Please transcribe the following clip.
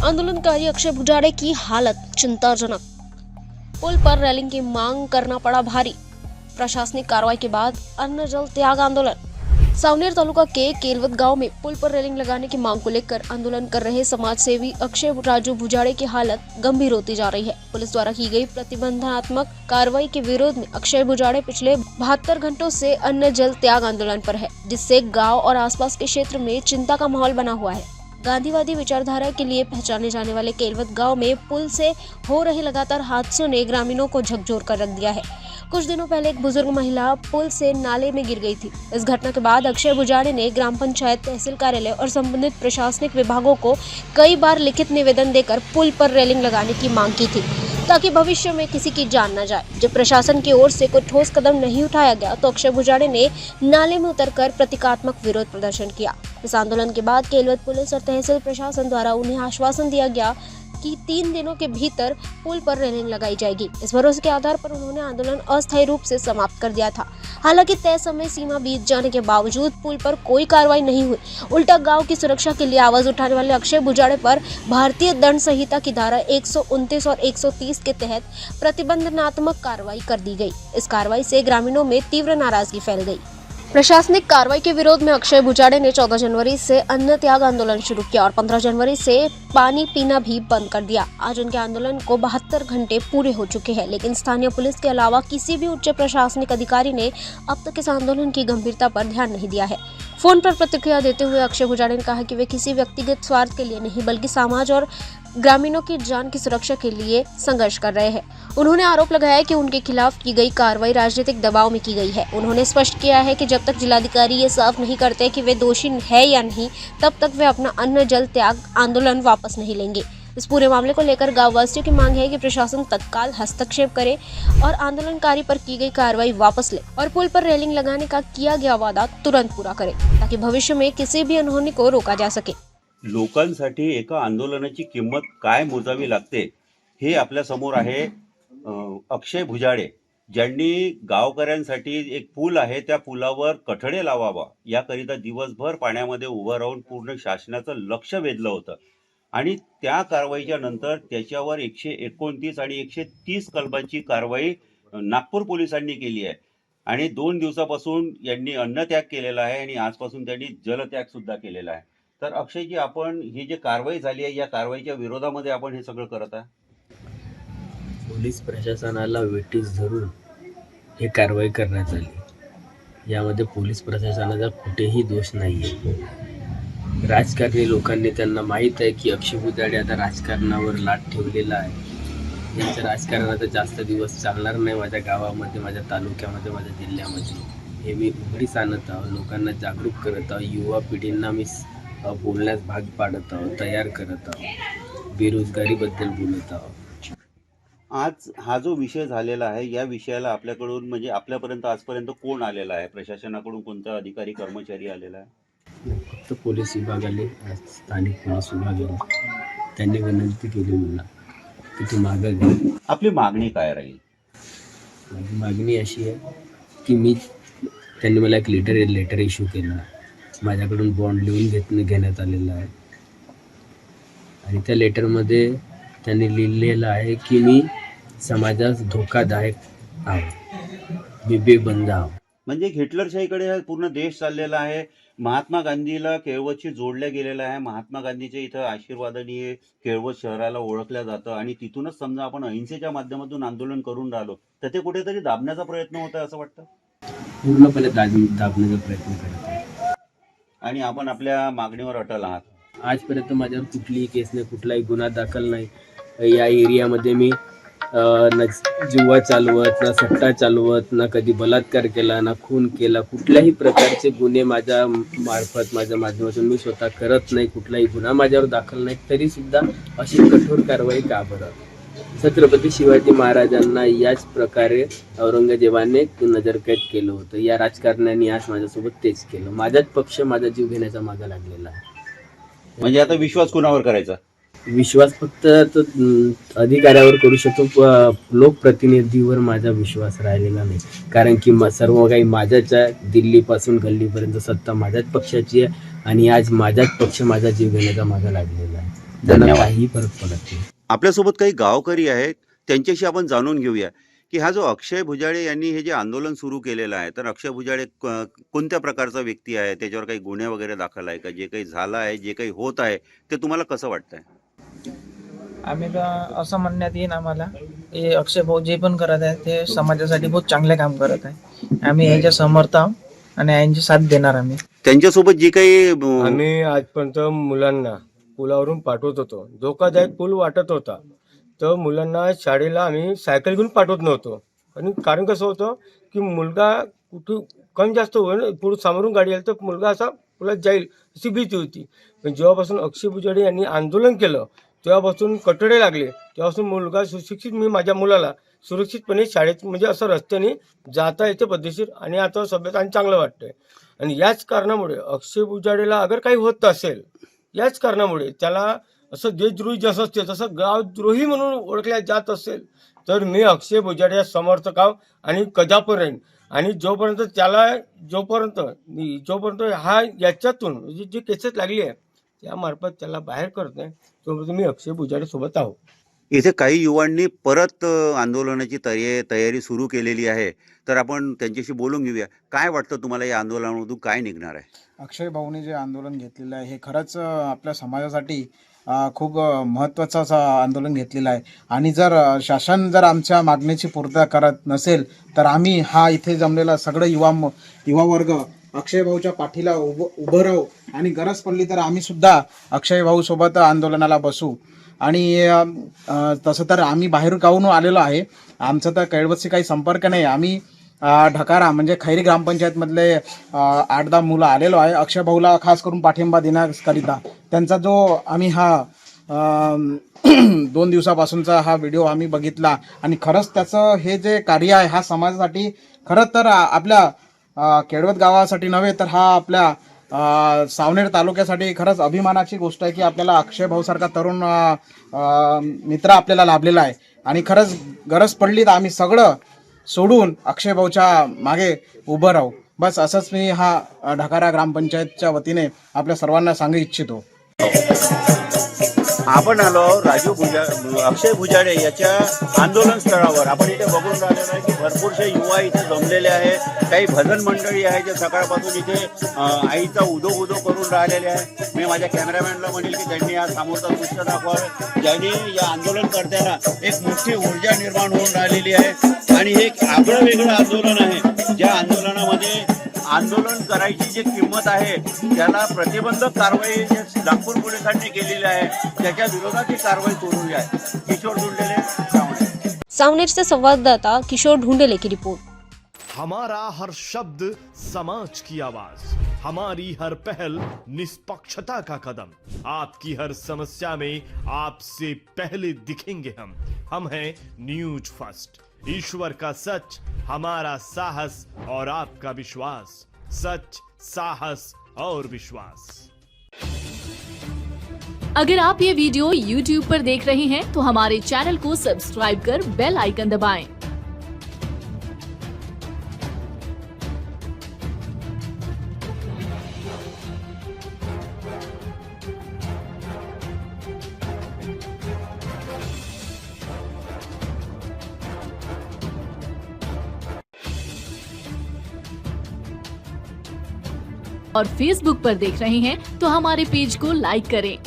आंदोलनकारी अक्षय बुजाड़े की हालत चिंताजनक। पुल पर रेलिंग की मांग करना पड़ा भारी। प्रशासनिक कार्रवाई के बाद अन्न जल त्याग आंदोलन। सावनेर तालुका के केलवत गांव में पुल पर रेलिंग लगाने की मांग को लेकर आंदोलन कर रहे समाज सेवी अक्षय राजू बुजाड़े की हालत गंभीर होती जा रही है। पुलिस द्वारा की गई प्रतिबंधात्मक कार्रवाई के विरोध में अक्षय बुजाड़े पिछले 72 घंटों से अन्न जल त्याग आंदोलन पर है, जिससे गांव और आसपास के क्षेत्र में चिंता का माहौल बना हुआ है। गांधीवादी विचारधारा के लिए पहचाने जाने वाले केलवत गांव में पुल से हो रहे लगातार हादसों ने ग्रामीणों को झकझोर कर रख दिया है। कुछ दिनों पहले एक बुजुर्ग महिला पुल से नाले में गिर गई थी। इस घटना के बाद अक्षय बुजाड़े ने ग्राम पंचायत, तहसील कार्यालय और संबंधित प्रशासनिक विभागों को कई बार लिखित निवेदन देकर पुल पर रेलिंग लगाने की मांग की थी, ताकि भविष्य में किसी की जान न जाए। जब प्रशासन की ओर से कोई ठोस कदम नहीं उठाया गया तो अक्षय बुजाड़े ने नाले में उतरकर प्रतीकात्मक विरोध प्रदर्शन किया। इस आंदोलन के बाद केलवत पुलिस और तहसील प्रशासन द्वारा उन्हें आश्वासन दिया गया कि 3 दिनों के भीतर पुल पर रेलिंग लगाई जाएगी। इस भरोसे के आधार पर उन्होंने आंदोलन अस्थायी रूप से समाप्त कर दिया था। हालांकि तय समय सीमा बीत जाने के बावजूद पुल पर कोई कार्रवाई नहीं हुई। उल्टा गांव की सुरक्षा के लिए आवाज उठाने वाले अक्षय बुजाड़े पर भारतीय दंड संहिता की धारा 129 और 130 के तहत प्रतिबंधात्मक कार्रवाई कर दी गई। इस कार्रवाई से ग्रामीणों में तीव्र नाराजगी फैल गई। प्रशासनिक कार्रवाई के विरोध में अक्षय बुजाड़े ने 14 जनवरी से अन्न त्याग आंदोलन शुरू किया और 15 जनवरी से पानी पीना भी बंद कर दिया। आज उनके आंदोलन को 72 घंटे पूरे हो चुके हैं, लेकिन स्थानीय पुलिस के अलावा किसी भी उच्च प्रशासनिक अधिकारी ने अब तक इस आंदोलन की गंभीरता पर ध्यान नहीं दिया है। फोन पर प्रतिक्रिया देते हुए अक्षय बुजाड़े ने कहा कि वे किसी व्यक्तिगत स्वार्थ के लिए नहीं, बल्कि समाज और ग्रामीणों की जान की सुरक्षा के लिए संघर्ष कर रहे हैं। उन्होंने आरोप लगाया कि उनके खिलाफ की गई कार्रवाई राजनीतिक दबाव में की गई है। उन्होंने स्पष्ट किया है कि जब तक जिलाधिकारी ये साफ नहीं करते कि वे दोषी है या नहीं, तब तक वे अपना अन्न जल त्याग आंदोलन वापस नहीं लेंगे। इस पूरे मामले को लेकर गांववासियों की मांग है कि प्रशासन तत्काल हस्तक्षेप करे और आंदोलनकारी पर की गई कार्रवाई वापस ले और पुल पर रेलिंग लगाने का किया गया वादा तुरंत पूरा करे, ताकि भविष्य में किसी भी अनहोनी को रोका जा सके। लोकांसाठी एका आंदोलनाची किंमत काय मोजावी लागते हे आपल्या समोर आहे। अक्षय बुजाड़े ज्यांनी गावकऱ्यांसाठी एक पूल आहे त्या पुलावर कठडे लावावा याकरिता दिवसभर पाण्यामध्ये उभं राहून पूर्ण शासनाचं लक्ष वेधलं होतं आणि त्या कारवाईच्या नंतर त्याच्यावर 129 आणि 130 कलमांची कारवाई नागपूर पोलिसांनी केली आहे आणि 2 दिवसापासून यांनी अन्नत्याग केलेला आहे आणि आजपासून त्यांनी जलत्याग सुद्धा केलेला आहे। तर अक्षयजी, आपण ही जी कारवाई झाली आहे या कारवाईच्या विरोधामध्ये आपण हे सगळं करत आहे। पोलीस प्रशासनाला वेठीस धरून हे कारवाई करण्यात आली। यामध्ये पोलीस प्रशासनाचा कुठेही दोष नाही आहे। राजकारणी लोकांनी त्यांना माहीत आहे की अक्षय बुजाड़े आता राजकारणावर लाट ठेवलेला आहे। यांचं राजकारण आता जास्त दिवस चालणार नाही माझ्या गावामध्ये, माझ्या तालुक्यामध्ये, माझ्या जिल्ह्यामध्ये। हे मी उघडीस आणत आहोत, लोकांना जागरूक करत आहोत, युवा पिढींना मी बोलण्यास भाग पाडत आहोत, तयार करत आहोत, बेरोजगारीबद्दल बोलत आहोत। आज हा जो विषय झालेला आहे या विषयाला आपल्याकडून म्हणजे आपल्यापर्यंत आजपर्यंत कोण आलेला आहे? प्रशासनाकडून कोणता अधिकारी कर्मचारी आलेला आहे? फक्त पोलीस विभाग आले, स्थानिक पोलीस विभाग आले। त्यांनी विनंती केली मला की तू मागं घे। आपली मागणी काय राहील? माझी मागणी अशी आहे की त्यांनी मला एक लेटर इश्यू केलं, माझ्याकडून बॉन्ड लिहून घेण्यात आलेला आहे आणि त्या लेटरमध्ये त्यांनी लिहिलेलं आहे की मी समाजास धोकादायक आहे, बेबंद आहे। म्हणजे हिटलरशाहीकडे हा पूर्ण देश चाललेला आहे। महात्मा गांधीला केळवतशी जोडल्या गेलेला आहे। महात्मा गांधीच्या इथं आशीर्वादाने केळवत शहराला ओळखलं जातं आणि तिथूनच समजा आपण अहिंसेच्या माध्यमातून आंदोलन करून राहिलो तर ते कुठेतरी दाबण्याचा प्रयत्न होत आहे असं वाटतं? पूर्णपणे दाबण्याचा प्रयत्न करत आहे आणि आपण आपल्या मागणीवर अटल आहात। आजपर्यंत माझ्यावर कुठलीही केस नाही, कुठलाही गुन्हा दाखल नाही। या एरियामध्ये मी ना जुवा चालवत, ना सट्टा चालवत, ना कधी बलात्कार केला, ना खून केला, कुठल्याही प्रकारचे गुन्हे माझ्या मार्फत, माझ्या माध्यमातून मी स्वतः करत नाही। कुठलाही गुन्हा माझ्यावर दाखल नाही, तरी सुद्धा अशी कठोर कारवाई का बरं? छत्रपती शिवाजी महाराजांना याच प्रकारे औरंगजेबाने नजरकैद केलं होतं। या राजकारण्यांनी आज माझ्यासोबत तेच केलं। माझाच पक्ष माझा जीव घेण्याचा मागा लागलेला आहे। म्हणजे आता विश्वास कुणावर करायचा? विश्वास फक्त अधिकाऱ्यावर करू शकतो, लोकप्रतिनिधीवर माझा विश्वास राहिलेला नाही। कारण की सर्व काही माझ्याच आहे, दिल्लीपासून गल्लीपर्यंत सत्ता माझ्याच पक्षाची आहे आणि आज माझाच पक्ष माझा जीव घेण्याचा मागा लागलेला आहे। त्यांना धन्यवाद. काही फरक पडत नाही. आपल्यासोबत काही गावकरी आहेत, त्यांच्याशी आपण जाणून घेऊया की हा जो अक्षय भुजाडे यांनी हे जे आंदोलन सुरू केलेलं आहे, तर अक्षय भुजाडे कोणत्या प्रकारचा व्यक्ती आहे, त्याच्यावर काही गुन्हे वगैरे दाखल आहे का, जे काही झालं आहे, जे काही होत आहे, ते तुम्हाला कसं वाटतंय? आम्ही असं म्हणण्यात येईन आम्हाला हे अक्षय भाऊ जे पण करत आहे ते समाजासाठी बहुत चांगले काम करत आहे. आम्ही यांच्या समर्थ आहोत आणि यांची साथ देणार. आम्ही त्यांच्यासोबत जी काही आम्ही आजपर्यंत मुलांना पुलावरून पाठवत होतो. धोकादायक पूल वाटत होता तर मुलांना शाळेला आम्ही सायकल घेऊन पाठवत नव्हतो. आणि कारण कसं होतं की मुलगा कुठं कमी जास्त होईल, पुढे समोरून गाडी आली तर मुलगा असा पुलात जाईल अशी भीती होती. पण जेव्हापासून अक्षय भुजाडे यांनी आंदोलन केलं तेव्हापासून कटडे लागले, तेव्हापासून मुलगा सुशिक्षित, मी माझ्या मुलाला सुरक्षितपणे शाळेत म्हणजे असं रस्त्याने जाता येते पद्धतशीर, आणि आता सभ्यता आणि चांगलं वाटतंय. आणि याच कारणामुळे अक्षय भुजाडेला अगर काही होत असेल, याच कारणामुळे त्याला असं देशद्रोही जसं असते तसं गावद्रोही म्हणून ओळखल्या जात असेल, तर मी अक्षय भुजाडे समर्थक आहो आणि कदापर्यंत. आणि जोपर्यंत हा याच्यातून म्हणजे जी केसेस लागली आहे त्यामार्फत त्याला बाहेर करत नाही तोपर्यंत मी अक्षय भुजाडे सोबत आहो. इथे काही युवांनी परत आंदोलनाची तयारी सुरू केलेली आहे, तर आपण त्यांच्याशी बोलून घेऊया. काय वाटतं तुम्हाला या आंदोलनामधून काय निघणार आहे? अक्षय भाऊने जे आंदोलन घेतलेलं आहे हे खरंच आपल्या समाजासाठी खूप महत्त्वाचं असं आंदोलन घेतलेलं आहे. आणि जर शासन जर आमच्या मागणीची पूर्तता करत नसेल तर आम्ही हा इथे जमलेला सगळं युवा वर्ग अक्षय भाऊच्या पाठीला उभं राहू, आणि गरज पडली तर आम्ही सुद्धा अक्षय भाऊ सोबत आंदोलनाला बसू. आणि तसं तर आम्ही बाहेर गावून आलेलो आहे, आमचा तर कैळवतशी काही संपर्क नाही. आम्ही ढकारा म्हणजे खैरी ग्रामपंचायतमधले 8-10 मुलं आलेलो आहे अक्षय भाऊला खास करून पाठिंबा देण्याकरिता. त्यांचा जो आम्ही हा 2 दिवसापासूनचा हा व्हिडिओ आम्ही बघितला, आणि खरंच त्याचं हे जे कार्य आहे हा समाजासाठी, खरंच तर आपल्या केळवत गावासाठी नव्हे तर हा आपल्या सावनेर तालुक्यासाठी खरंच अभिमानाची गोष्ट आहे की आपल्याला अक्षय भाऊसारखा तरुण मित्र आपल्याला लाभलेला आहे. आणि खरंच गरज पडली तर आम्ही सगळं सोडून अक्षय भाऊच्या मागे उभं राहू. बस असंच मी हा ढकारा ग्रामपंचायतच्या वतीने आपल्या सर्वांना सांगू इच्छितो. आपण आलो अक्षय भुजाडे याच्या आंदोलन स्थळावर. आपण इथे बघून राहिलेलो आहे की भरपूरसे युवा इथे जमलेले आहे. काही भजन मंडळी आहे जे सकाळपासून इथे आईचा उदो करून राहिलेले आहे. मी माझ्या कॅमेरामॅनला म्हणेल की त्यांनी या समोरचा दृश्य दाखवावे, ज्यांनी या आंदोलनकर्त्यांना एक मोठी ऊर्जा निर्माण होऊन राहिलेली आहे. आणि हे एक आगळं वेगळं आंदोलन आहे, ज्या आंदोलनामध्ये आंदोलन करायची जी किंमत आहे त्याला प्रतिबंधक कारवाई जे नागपूर पोलिसांनी केलेली आहे त्याच्या विरोधात ही कारवाई सुरू आहे. किशोर ढुंडेले, सावनेर. सावनेरचे संवाददाता किशोर ढुंडेले की रिपोर्ट. हमारा हर शब्द समाज की आवाज, हमारी हर पहल निष्पक्षता का कदम, आपकी हर समस्या में आपसे पहले दिखेंगे हम हैं न्यूज फर्स्ट. ईश्वर का सच, हमारा साहस और आपका विश्वास. सच, साहस और विश्वास. अगर आप ये वीडियो YouTube पर देख रहे हैं तो हमारे चैनल को सब्सक्राइब कर बेल आइकन दबाएं. और Facebook पर देख रहे हैं तो हमारे पेज को लाइक करें.